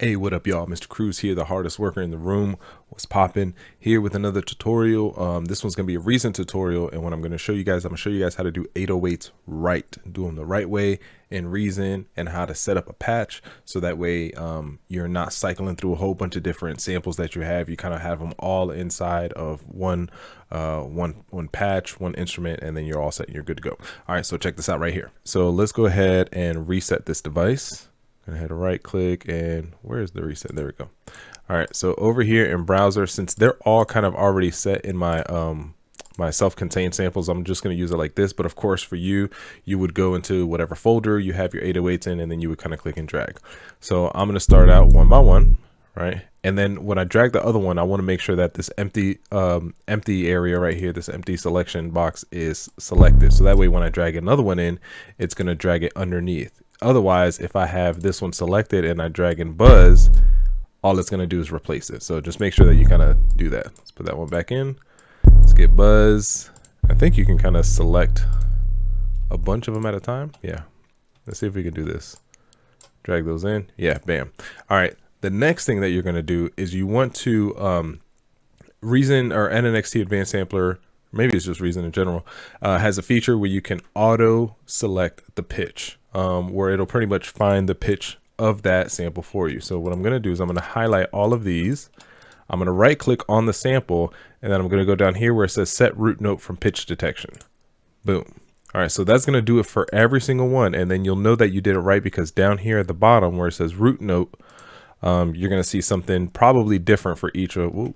Hey, what up, y'all? Mr. Cruz here, the hardest worker in the room. What's poppin'? Here with another tutorial. This one's gonna be a recent tutorial, and what I'm gonna show you guys, how to do 808s right, do them the right way in Reason, and how to set up a patch so that way you're not cycling through a whole bunch of different samples that you have. You kind of have them all inside of one patch, one instrument, and then you're all set and you're good to go. All right, so check this out right here. So let's go ahead and reset this device. Go ahead and right click, and where's the reset? There we go. All right, so over here in browser, since they're all kind of already set in my my self-contained samples, I'm just going to use it like this. But of course, for you would go into whatever folder you have your 808s in, and then you would kind of click and drag. So I'm going to start out one by one, right? And then when I drag the other one, I want to make sure that this empty area right here, this empty selection box, is selected. So that way when I drag another one in, it's going to drag it underneath. Otherwise, if I have this one selected and I drag and buzz, all it's going to do is replace it. So just make sure that you kind of do that. Let's put that one back in. Let's get buzz. I think you can kind of select a bunch of them at a time. Yeah. Let's see if we can do this. Drag those in. Yeah, bam. All right. The next thing that you're going to do is you want to Reason or NNXT Advanced Sampler, maybe it's just Reason in general, has a feature where you can auto select the pitch. Where it'll pretty much find the pitch of that sample for you. So what I'm going to do is I'm going to highlight all of these. I'm going to right click on the sample, and then I'm going to go down here where it says set root note from pitch detection. Boom. All right, so that's going to do it for every single one. And then you'll know that you did it right because down here at the bottom where it says root note, you're going to see something probably different for each of, you're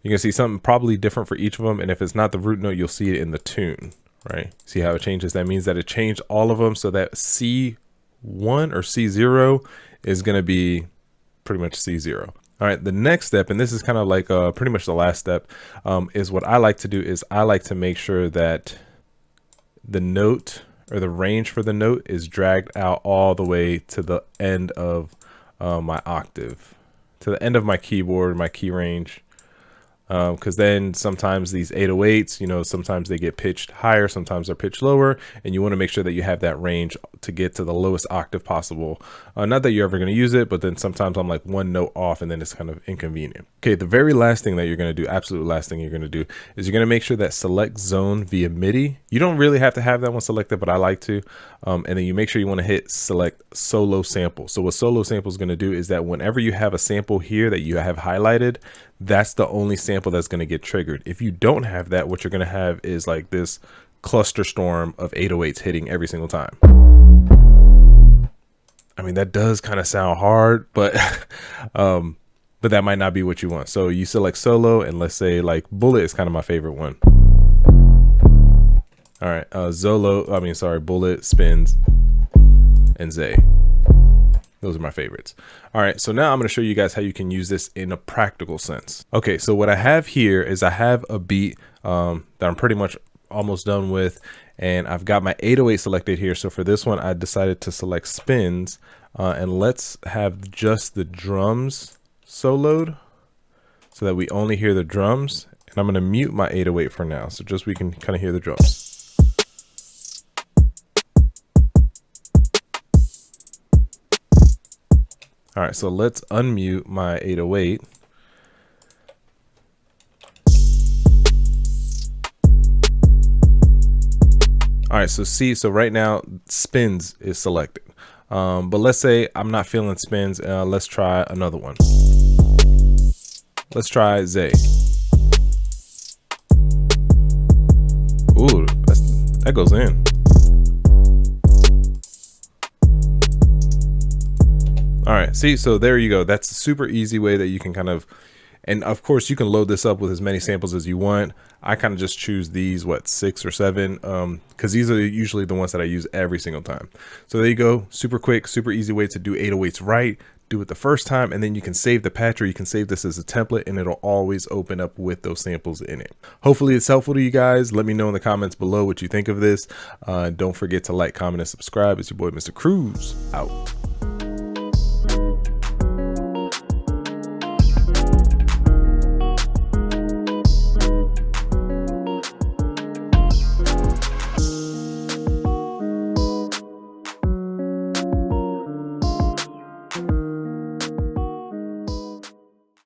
going to see something probably different for each of them. And if it's not the root note, you'll see it in the tune. Right, see how it changes? That means that it changed all of them, so that C1 or C0 is going to be pretty much C0. All right, the next step, and this is kind of like pretty much the last step, is what I like to do is I like to make sure that the note or the range for the note is dragged out all the way to the end of my octave, to the end of my keyboard, my key range. Because then sometimes these 808s, sometimes they get pitched higher, sometimes they're pitched lower, and you want to make sure that you have that range to get to the lowest octave possible. Not that you're ever going to use it, but then sometimes I'm like one note off, and then it's kind of inconvenient. Okay, the very last thing that you're going to do, absolute last thing you're going to do, is you're going to make sure that select zone via MIDI. You don't really have to have that one selected, but I like to. And then you make sure you want to hit select solo sample. So what solo sample is going to do is that whenever you have a sample here that you have highlighted, that's the only sample that's going to get triggered. If you don't have that, what you're going to have is like this cluster storm of 808s hitting every single time. I mean, that does kind of sound hard, but that might not be what you want. So you select solo, and let's say like Bullet is kind of my favorite one. All right, Bullet, Spins, and Zay. Those are my favorites. All right, so now I'm going to show you guys how you can use this in a practical sense. Okay, so what I have here is I have a beat that I'm pretty much almost done with, and I've got my 808 selected here. So for this one, I decided to select Spins, and let's have just the drums soloed so that we only hear the drums. And I'm going to mute my 808 for now, so just we can kind of hear the drums. All right, so let's unmute my 808. All right, so right now Spins is selected. But let's say I'm not feeling Spins. Let's try another one. Let's try Zay. Ooh, that goes in. All right, see, so there you go. That's a super easy way that you can kind of, and of course you can load this up with as many samples as you want. I kind of just choose these, 6 or 7, because these are usually the ones that I use every single time. So there you go, super quick, super easy way to do 808s right. Do it the first time, and then you can save the patch, or you can save this as a template, and it'll always open up with those samples in it. Hopefully it's helpful to you guys. Let me know in the comments below what you think of this. Don't forget to like, comment, and subscribe. It's your boy, Mr. Cruz, out.